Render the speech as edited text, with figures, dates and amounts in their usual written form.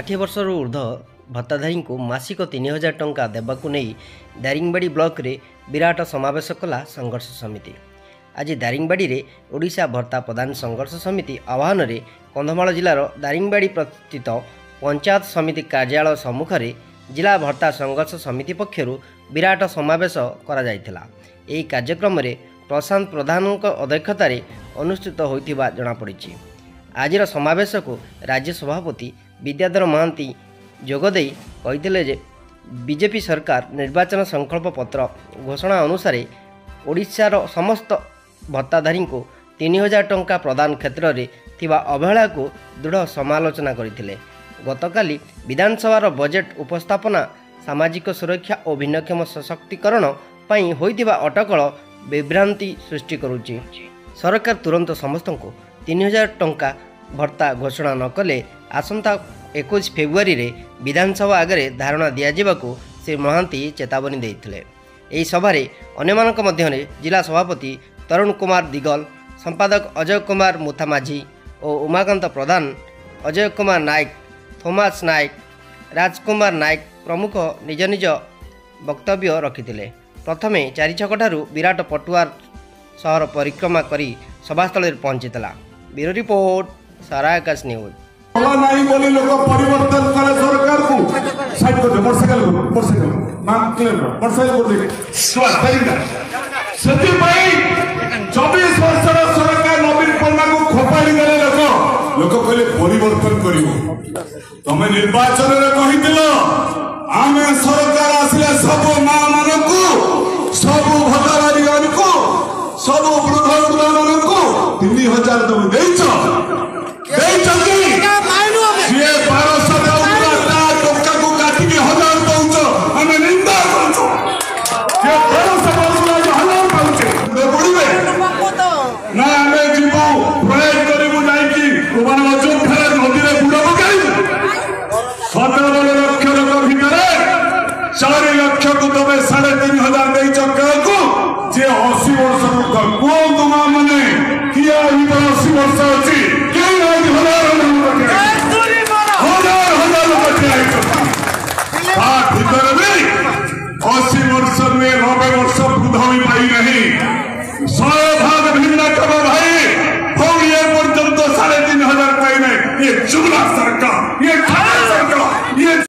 60 वर्षर ऊर्ध भत्ताधारी को मासिक 3000 टंका देवाक नहीं दारिंगबाड़ी ब्लॉक रे विराट समावेश कला संघर्ष समिति। आज दारिंगबाड़ी रे ओडिशा भत्ता प्रदान संघर्ष समिति आह्वान रे कंधमाल जिलार दारिंगबाड़ी स्थित पंचायत समिति कार्यालय सम्मुख में जिला भत्ता संघर्ष समिति पक्षर विराट समावेश करा जायथिला। एही कार्यक्रम रे प्रशांत प्रधान अध्यक्षतार अनुष्ठित होइथिबा जणा पड़िछि। आजिर समावेश को राज्य सभापति विद्याधर महांती जोगदे कहिथिले जे बीजेपी सरकार निर्वाचन संकल्प पत्र घोषणा अनुसार ओडिशार समस्त भत्ताधारी को 3000 टंका प्रदान क्षेत्र में थिबा अवहेला को दृढ़ समालोचना करथिले। गतकाली विधानसभा बजेट उपस्थापना सामाजिक सुरक्षा और भिन्नक्षम सशक्तिकरण पई होइथिबा अटकल विभ्रांति सृष्टि करुछि। सरकार तुरंत समस्त को 3000 टंका भत्ता घोषणा न कले आसंता 21 फेब्रुआरी रे विधानसभा आगे धारणा दियाजिबाकू श्री महांती चेतावनी देइथिले। एही सभारे अन्यमानक मध्यरे जिला सभापति तरुण कुमार दिगल, संपादक अजय कुमार मुथामाझी और उमाकांत प्रधान, अजय कुमार नायक, थोमास नायक, राजकुमार नायक प्रमुख निज निज वक्तव्य रखिथिले। प्रथमे चारिछकठारू विराट पटुआर शहर परिक्रमा करी सभास्थल पहुंचीला। ब्यूरो रिपोर्ट सारा आकाश न्यूज। नहीं बोली लोग परिवर्तन करे सरकार को साइड कर दे मोटरसाइकिल मां क्लियर मोटरसाइकिल कर दे स्वाद तरीका सती भाई 24 वर्षर सरकार नवीन पन्ना को खोपाड़ी गले लोक कहले परिवर्तन करिवो। तमे निर्वाचन रे कहितिलो आमे सरकार आसिले सब मां मानकू सब भतावारी को सब वृद्ध वृद्धा मानकू 3000 तुम देइछो भिन्न भाई ये पर्यंत 3500 पाई ये जुमला सरकार